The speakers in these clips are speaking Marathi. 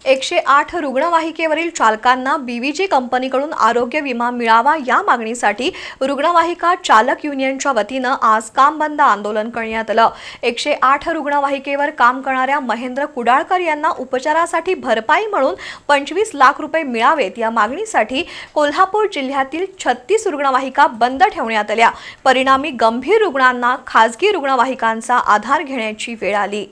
108 रुग्णवाहिकेवरील चालकांना बीव्हीजी कंपनीकडून आरोग्य विमा मिळावा या मागणीसाठी रुग्णवाहिका चालक युनियनच्या वतीनं आज काम बंद आंदोलन करण्यात आलं। 108 रुग्णवाहिकेवर काम करणाऱ्या महेंद्र कुडाळकर यांना उपचारासाठी भरपाई म्हणून 25 लाख रुपये मिळावेत या मागणीसाठी कोल्हापूर जिल्ह्यातील 36 रुग्णवाहिका बंद ठेवण्यात आल्या। परिणामी गंभीर रुग्णांना खासगी रुग्णवाहिकांचा आधार घेण्याची वेळ आली।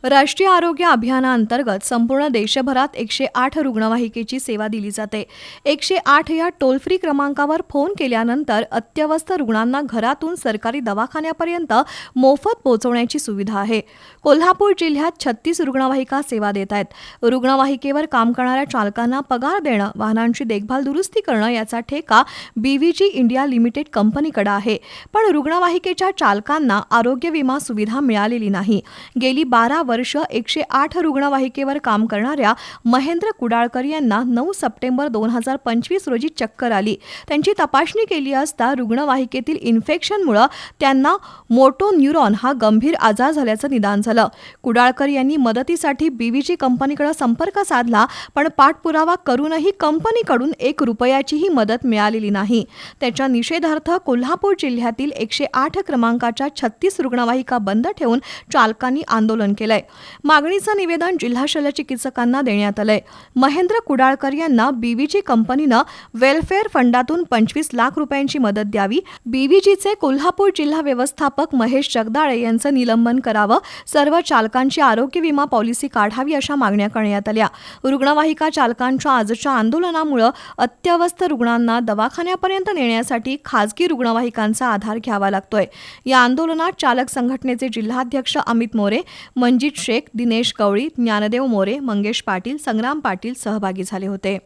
राष्ट्रीय आरोग्य अभियानाअंतर्गत संपूर्ण देशभरात 108 रुग्णवाहिकेची सेवा दिली जाते। 108 या टोल फ्री क्रमांकावर फोन केल्यानंतर अत्यवस्थ रुग्णांना घरातून सरकारी दवाखान्यापर्यंत मोफत पोहोचवण्याची सुविधा आहे। कोल्हापूर जिल्ह्यात 36 रुग्णवाहिका सेवा देत आहेत। रुग्णवाहिकेवर काम करणाऱ्या चालकांना पगार देणं, वाहनांची देखभाल दुरुस्ती करणं याचा ठेका बीव्हीजी इंडिया लिमिटेड कंपनीकडे आहे। पण रुग्णवाहिकेच्या चालकांना आरोग्य विमा सुविधा मिळालेली नाही। गेली 12 वर्ष 108 रुग्णवाहिकेवर काम करणाऱ्या महेंद्र कुडाळकर यांना 9 सप्टेंबर 2025 रोजी चक्कर आली। त्यांची तपासणी केली असता रुग्णवाहिकेतील इन्फेक्शनमुळे त्यांना मोटोन्यूरॉन हा गंभीर आजार झाल्याचं निदान झालं। कुडाळकर यांनी मदतीसाठी बीव्हीजी कंपनीकडे संपर्क साधला, पण पाठपुरावा करूनही कंपनीकडून 1 रुपयाचीही मदत मिळालेली नाही। त्याच्या निषेधार्थ कोल्हापूर जिल्ह्यातील 108 क्रमांकाच्या 36 रुग्णवाहिका बंद ठेवून चालकांनी आंदोलन केलंय। मागणीचं निवेदन जिल्हा शल्यचिकित्सकांना देण्यात आलंय। महेंद्र कुडाळकर यांना बीव्हीजी कंपनीनं वेलफेअर फंडातून 25 लाख रुपयांची मदत द्यावी, बीव्हीजीचे कोल्हापूर जिल्हा व्यवस्थापक महेश जगदाळे यांचं निलंबन करावं, सर्व चालकांची आरोग्य विमा पॉलिसी काढावी अशा मागण्या करण्यात आल्या। रुग्णवाहिका चालकांच्या आजच्या आंदोलनामुळे अत्यवस्थ रुग्णांना दवाखान्यापर्यंत नेण्यासाठी खासगी रुग्णवाहिकांचा आधार घ्यावा लागतोय। या आंदोलनात चालक संघटनेचे जिल्हाध्यक्ष अमित मोरे, मंजित शेख, दिनेश गवळी, ज्ञानदेव मोरे, मंगेश पाटील, संग्राम पाटील सहभागी झाले होते।